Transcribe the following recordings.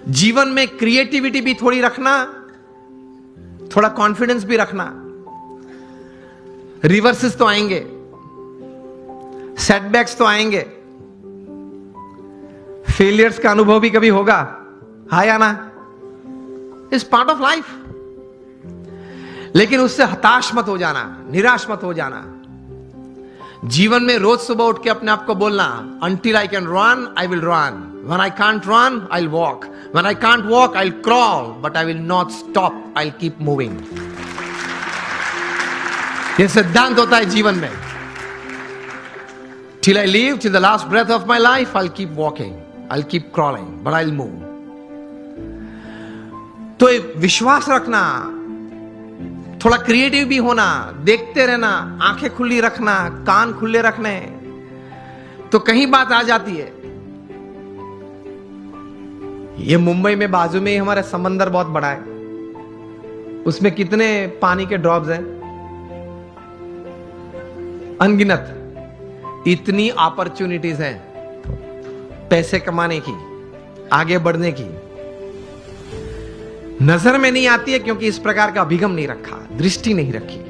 जीवन में क्रिएटिविटी भी थोड़ी रखना, थोड़ा कॉन्फिडेंस भी रखना। रिवर्सेस तो आएंगे, सेटबैक्स तो आएंगे, फेलियर्स का अनुभव भी कभी होगा, हाँ या ना? Is part of life. लेकिन उससे हताश मत हो जाना, निराश मत हो जाना। जीवन में रोज सुबह उठ के अपने आप को बोलना, until I can run, I will run. When I can't run, I'll walk. When I can't walk, I'll crawl. But I will not stop. I'll keep moving. यह सिद्धांत होता है जीवन में। Till I live, till the last breath of my life, I'll keep walking. I'll keep crawling, but I'll move. तो विश्वास रखना, थोड़ा क्रिएटिव भी होना, देखते रहना, आंखें खुली रखना, कान खुले रखने, तो कहीं बात आ जाती है। ये मुंबई में बाजू में ही हमारा समंदर बहुत बड़ा है, उसमें कितने पानी के ड्रॉप्स हैं, अनगिनत। इतनी अपॉर्चुनिटीज हैं पैसे कमाने की, आगे बढ़ने की, नजर में नहीं आती है क्योंकि इस प्रकार का अभिगम नहीं रखा, दृष्टि नहीं रखी।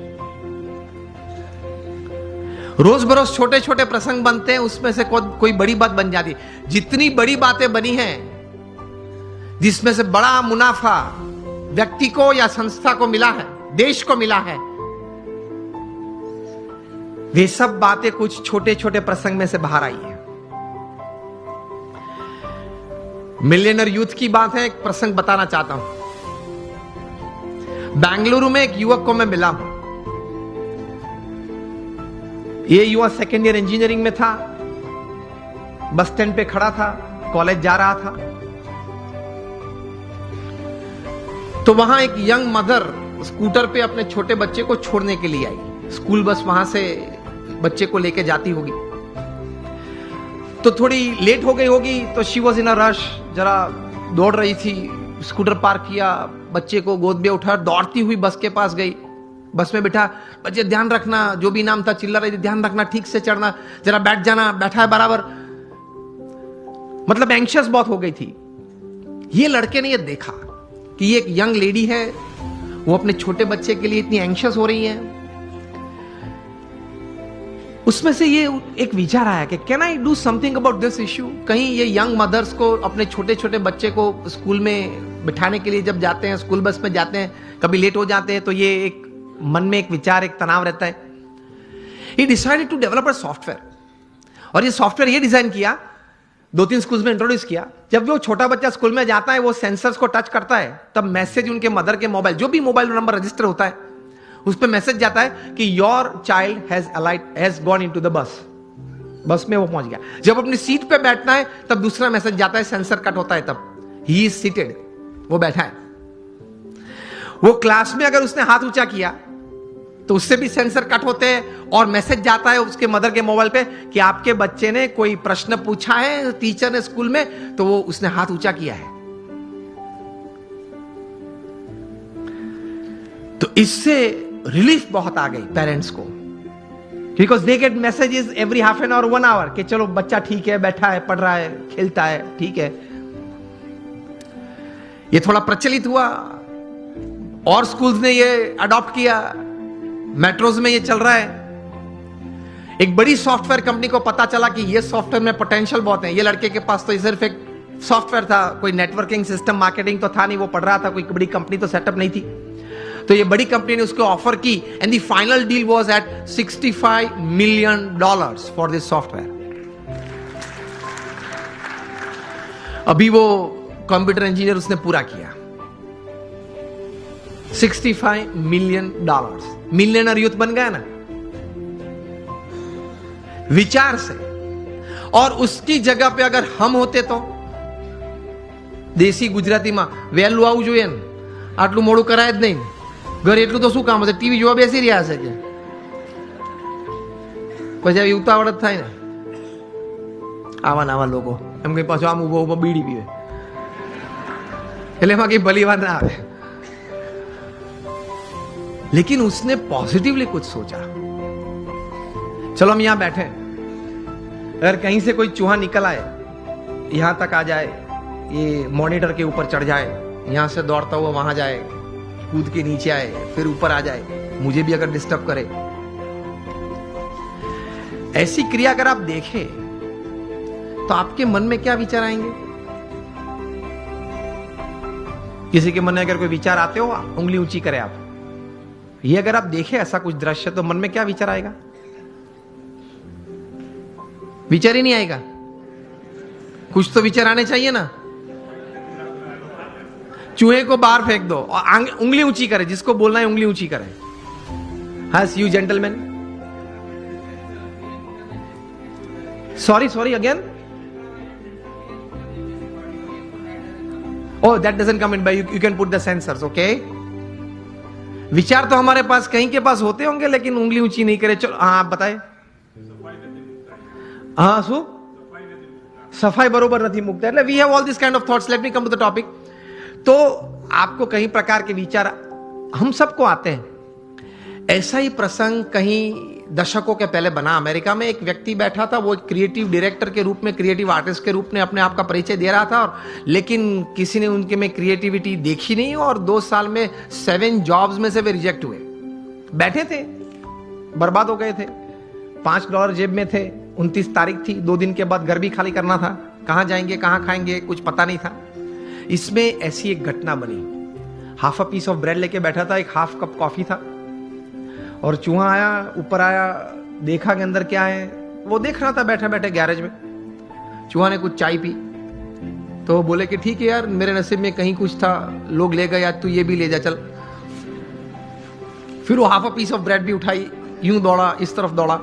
रोज बरोज छोटे छोटे प्रसंग बनते हैं, उसमें से कोई बड़ी बात बन जाती है। जितनी बड़ी बातें बनी हैं, जिसमें से बड़ा मुनाफा व्यक्ति को या संस्था को मिला है, देश को मिला है, वे सब बातें कुछ छोटे छोटे प्रसंग में से बाहर आई है। मिलियनर यूथ की बात है, एक प्रसंग बताना चाहता हूं। बेंगलुरु में एक युवक को मैं मिला हूं। यह युवक सेकेंड ईयर इंजीनियरिंग में था, बस स्टैंड पे खड़ा था, कॉलेज जा रहा था। तो वहां एक यंग मदर स्कूटर पे अपने छोटे बच्चे को छोड़ने के लिए आई। स्कूल बस वहां से बच्चे को लेके जाती होगी, तो थोड़ी लेट हो गई होगी, तो she was in a rush, जरा दौड़ रही थी। स्कूटर पार्क किया, बच्चे को गोद में उठा, दौड़ती हुई बस के पास गई, बस में बिठा, बच्चे ध्यान रखना, जो भी नाम था चिल्ला रही थी, ध्यान रखना, ठीक से चढ़ना, जरा बैठ जाना, बैठा है बराबर। मतलब एंशियस बहुत हो गई थी। ये लड़के ने ये देखा कि ये एक यंग लेडी है, वो अपने छोटे बच्चे के लिए इतनी एंशियस हो रही है। उसमें से ये एक विचार आया कि can I do something about this issue. कहीं ये यंग मदर्स को अपने छोटे छोटे बच्चे को स्कूल में बिठाने के लिए जब जाते हैं, स्कूल बस में जाते हैं, कभी लेट हो जाते हैं, तो ये एक मन में एक विचार, एक तनाव रहता है। He decided to develop a software, और ये सॉफ्टवेयर ये डिजाइन किया, 2-3 स्कूल्स में इंट्रोड्यूस किया। जब वो छोटा बच्चा स्कूल में जाता है, वो सेंसर्स को टच करता है, तब मैसेज उनके मदर के मोबाइल, जो भी मोबाइल नंबर रजिस्टर होता है, उस पर मैसेज जाता है कि your child has gone into the bus. बस में वो पहुंच गया। जब अपनी सीट पे बैठना है, तब दूसरा मैसेज जाता है, सेंसर कट होता है, तब ही इज सीटेड, वो बैठा है। वो क्लास में अगर उसने हाथ ऊंचा किया तो उससे भी सेंसर कट होते हैं, और मैसेज जाता है उसके मदर के मोबाइल पे कि आपके बच्चे ने कोई प्रश्न पूछा है टीचर ने स्कूल में, तो वो उसने हाथ ऊंचा किया है। तो इससे रिलीफ बहुत आ गई पेरेंट्स को, because they get messages every half an hour, 1 hour, कि चलो बच्चा ठीक है, बैठा है, पढ़ रहा है, खेलता है, ठीक है। ये थोड़ा प्रचलित हुआ और स्कूल्स ने ये अडॉप्ट किया, मेट्रोज में ये चल रहा है। एक बड़ी सॉफ्टवेयर कंपनी को पता चला कि ये सॉफ्टवेयर में पोटेंशियल बहुत है। ये लड़के के पास तो ये सिर्फ एक सॉफ्टवेयर था, कोई नेटवर्किंग सिस्टम, मार्केटिंग तो था नहीं, वो पढ़ रहा था, कोई बड़ी कंपनी तो सेटअप नहीं थी। तो ये बड़ी कंपनी ने उसको ऑफर की, and the final deal was at $65 million for this software. अभी वो कंप्यूटर इंजीनियर उसने पूरा किया, $65 million। मिलियनर यूथ बन गया ना विचार से। और उसकी जगह पे अगर हम होते तो દેશી ગુજરાતીમાં વહેલું આવવું જોઈએ ને, આટલું મોડું કરાય જ નહીં, ઘરે એટલું તો શું કામ હશે, ટીવી જોવા બેસી રહ્યા છે કે પછી આવી ઉતાવળ જ થાય ને। આવા ને આવા લોકો એમ કઈ પાછું આમ ઉભો ઉભો બીડી પીવે, એટલે એમાં કઈ ભલી વાત ના આવે। लेकिन उसने पॉजिटिवली कुछ सोचा। चलो हम यहां बैठे, अगर कहीं से कोई चूहा निकल आए, यहां तक आ जाए, ये मॉनिटर के ऊपर चढ़ जाए, यहां से दौड़ता हुआ वहां जाए, कूद के नीचे आए, फिर ऊपर आ जाए, मुझे भी अगर डिस्टर्ब करे। ऐसी क्रिया अगर आप देखें तो आपके मन में क्या विचार आएंगे? किसी के मन में अगर कोई विचार आते हो, उंगली ऊंची करें आप। ये अगर आप देखें ऐसा कुछ दृश्य, तो मन में क्या विचार आएगा? विचार ही नहीं आएगा। कुछ तो विचार आने चाहिए ना। चूहे को बाहर फेंक दो और उंगली ऊंची करे, जिसको बोलना है उंगली ऊंची करे। हस you gentleman. Sorry again. Oh, that doesn't come in by you can put the sensors, okay? विचार तो हमारे पास कहीं के पास होते होंगे, लेकिन उंगली ऊंची नहीं करे। चलो हाँ आप बताए। हाँ सो सफाई बरोबर नहीं मुकता है। We have all this kind of thoughts. Let me come to the topic. तो आपको कई प्रकार के विचार हम सबको आते हैं। ऐसा ही प्रसंग कहीं दशकों के पहले बना। अमेरिका में एक व्यक्ति बैठा था, वो एक क्रिएटिव डायरेक्टर के रूप में, क्रिएटिव आर्टिस्ट के रूप में अपने आप का परिचय दे रहा था, और लेकिन किसी ने उनके में क्रिएटिविटी देखी नहीं, और 2 साल में 7 जॉब्स में से वे रिजेक्ट हुए। बैठे थे, बर्बाद हो गए थे। $5 जेब में थे। 29 तारीख थी, 2 दिन के बाद घर भी खाली करना था। कहां जाएंगे, कहां खाएंगे, कुछ पता नहीं था। इसमें ऐसी एक घटना बनी। Half a piece of bread लेके बैठा था, एक हाफ कप कॉफी था, और चूहा आया, ऊपर आया, देखा कि अंदर क्या है। वो देख रहा था बैठे बैठे गैरेज में। चूहा ने कुछ चाय पी, तो बोले कि ठीक है यार, मेरे नसीब में कहीं कुछ था, लोग ले गए, आज तू ये भी ले जा चल। फिर वो half a piece of bread भी उठाई, यूं दौड़ा, इस तरफ दौड़ा।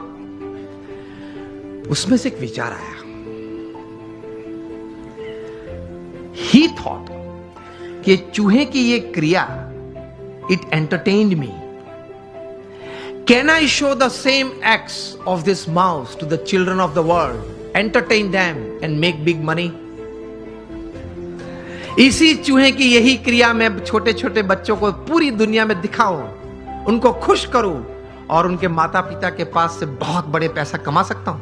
उसमें से एक विचार आया। ही थॉट कि चूहे की ये क्रिया, it entertained me. Can I show the same acts of this mouse to the children of the world, entertain them and make big money? इसी चूहे की यही क्रिया मैं छोटे छोटे बच्चों को पूरी दुनिया में दिखाऊं, उनको खुश करूं, और उनके माता पिता के पास से बहुत बड़े पैसा कमा सकता हूं।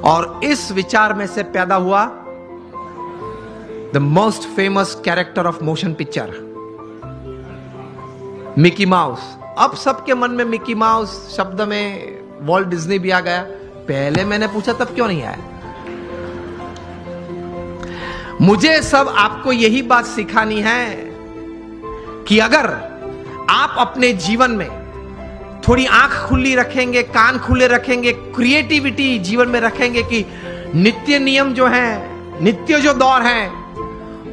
और इस विचार में से पैदा हुआ the most famous character of motion picture, Mickey mouse. अब सबके मन में मिकी माउस शब्द में वॉल्ट डिज्नी भी आ गया। पहले मैंने पूछा तब क्यों नहीं आया? मुझे सब आपको यही बात सिखानी है कि अगर आप अपने जीवन में थोड़ी आंख खुली रखेंगे, कान खुले रखेंगे, क्रिएटिविटी जीवन में रखेंगे कि नित्य नियम जो है, नित्य जो दौर है,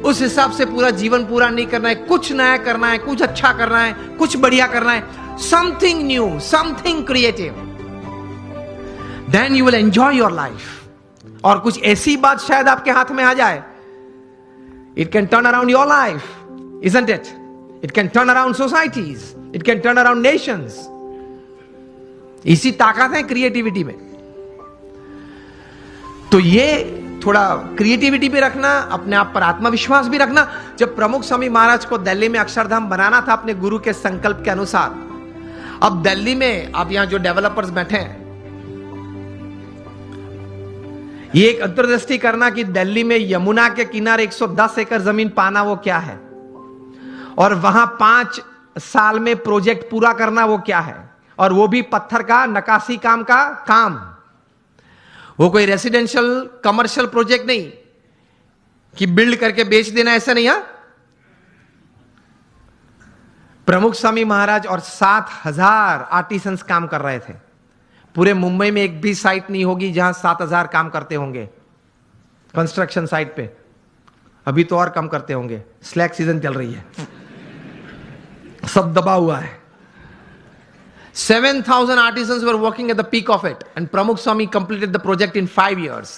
उस हिसाब से पूरा जीवन पूरा नहीं करना है। कुछ नया करना है, कुछ अच्छा करना है, कुछ बढ़िया करना है, something new, something creative, then you will enjoy your life. और कुछ ऐसी बात शायद आपके हाथ में आ जाए, it can turn around your life, isn't it? It can turn around societies, it can turn around Nations. इसी ताकत है क्रिएटिविटी में। तो ये थोड़ा क्रिएटिविटी भी रखना, अपने आप पर आत्मविश्वास भी रखना। जब प्रमुख स्वामी महाराज को दिल्ली में अक्षरधाम बनाना था अपने गुरु के संकल्प के अनुसार, अब दिल्ली में अब यहां जो डेवलपर्स बैठे हैं, ये एक अंतर्दृष्टि करना कि दिल्ली में यमुना के किनारे 110 एकड़ जमीन पाना वो क्या है, और वहां 5 साल में प्रोजेक्ट पूरा करना वो क्या है, और वो भी पत्थर का नक्काशी काम का काम। वो कोई रेसिडेंशियल कमर्शियल प्रोजेक्ट नहीं कि बिल्ड करके बेच देना, ऐसा नहीं। है प्रमुख स्वामी महाराज और 7,000 आर्टिसंस काम कर रहे थे। पूरे मुंबई में एक भी साइट नहीं होगी जहां 7,000 काम करते होंगे कंस्ट्रक्शन साइट पे। अभी तो और कम करते होंगे, स्लैक सीजन चल रही है, सब दबा हुआ है। 7,000 artisans were working at the peak of it, and Pramukh Swami completed the project in 5 years.